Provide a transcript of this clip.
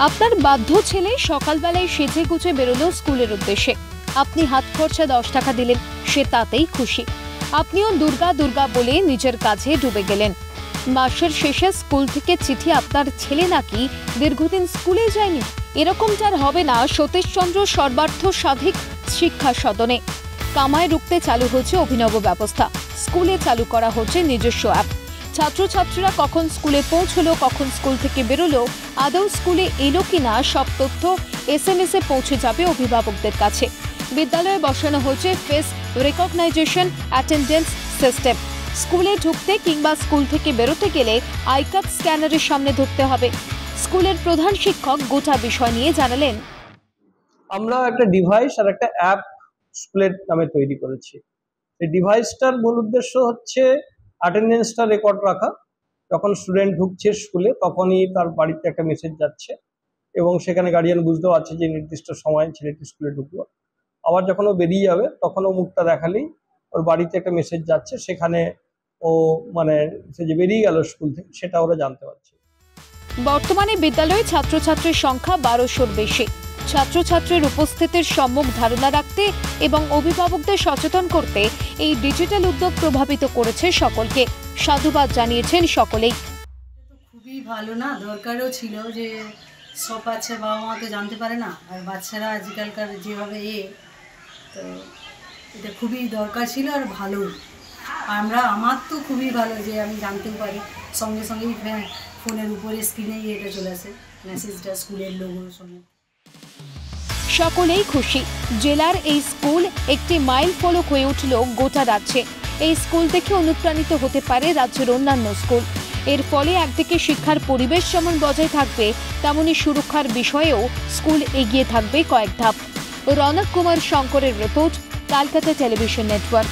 আপনার বাধ্য ছেলে সকালবেলায় সেজে গুজে বেরোলো স্কুলের উদ্দেশ্যে। আপনি হাত খরচা 10 টাকা দিলেন, সে তাতেই খুশি। আপনিও দুর্গা দুর্গা বলে নিজের কাজে ডুবে গেলেন। মাসের শেষে স্কুল থেকে চিঠি আপনার ছেলে নাকি দীর্ঘদিন স্কুলে যায়নি। এরকমটার হবে না সতীশচন্দ্র সর্বার্থ সাধিক শিক্ষা সদনে। কামাই রুখতে চালু হচ্ছে অভিনব ব্যবস্থা। স্কুলে চালু করা হচ্ছে নিজস্ব অ্যাপ। ছাত্রছাত্রীরা কখন স্কুলে পৌঁছলো, কখন স্কুল থেকে বেরোলো, আদৌ স্কুলে এলো কিনা সব তথ্য SMS-এ পৌঁছে যাবে অভিভাবকদের কাছে। বিদ্যালয়ে বসানো হচ্ছে ফেস রেকগনাইজেশন অ্যাটেন্ডেন্স সিস্টেম। স্কুলে ঢুকতে কিংবা স্কুল থেকে বেরোতে গেলে আইকার্ড স্ক্যানারের সামনে ঢুকতে হবে। স্কুলের প্রধান শিক্ষক গোটা বিষয় নিয়ে জানালেন, আমরা একটা ডিভাইস আর একটা অ্যাপ স্কুলের নামে তৈরি করেছি। এই ডিভাইসটার মূল উদ্দেশ্য হচ্ছে অ্যাটেন্ডেন্সটা রেকর্ড রাখা। যখন স্টুডেন্ট ঢুকছে স্কুলে তখনই তার বাড়িতে একটা মেসেজ যাচ্ছে এবং সেখানে গার্ডিয়ান বুঝতেও পারছে যে নির্দিষ্ট সময় ছেলেটি স্কুলে ঢুকলো। আবার যখন ও বেরিয়ে যাবে তখন ও মুখটা দেখালেই ওর বাড়িতে একটা মেসেজ যাচ্ছে, সেখানে ও সে যে বেরিয়ে গেল স্কুল থেকে সেটা ওরা জানতে পারছে। বর্তমানে বিদ্যালয়ে ছাত্রছাত্রীর সংখ্যা 1200-র বেশি। ছাত্রছাত্রীর উপস্থিতির সম্যক ধারণা রাখতে এবং অভিভাবকদের সচেতন করতে এই ডিজিটাল উদ্যোগ প্রভাবিত করেছে সকলকে। সাধুবাদ জানিয়েছেন সকলেই। খুবই ভালো না, দরকারও ছিল যে সব বাচ্চা বাবা মা তো জানতে পারে না, আর বাচ্চারা আজকালকার যেভাবে তো এটা খুবই দরকার ছিল আর ভালো। আমার তো খুবই ভালো যে আমি জানতেও পারি, সঙ্গে সঙ্গেই ফোনের উপরে স্ক্রিনেই এটা চলে আসে মেসেজটা স্কুলের লোগোর সঙ্গে। সকলেই খুশি। জেলার এই স্কুল একটি মাইল ফলক হয়ে উঠল গোটা রাজ্যে। এই স্কুল দেখে অনুপ্রাণিত হতে পারে রাজ্যের অন্যান্য স্কুল। এর ফলে একদিকে শিক্ষার পরিবেশ যেমন বজায় থাকবে, তেমনি সুরক্ষার বিষয়েও স্কুল এগিয়ে থাকবে কয়েক ধাপ। রনক কুমার শঙ্করের রিপোর্ট, কলকাতা টেলিভিশন নেটওয়ার্ক।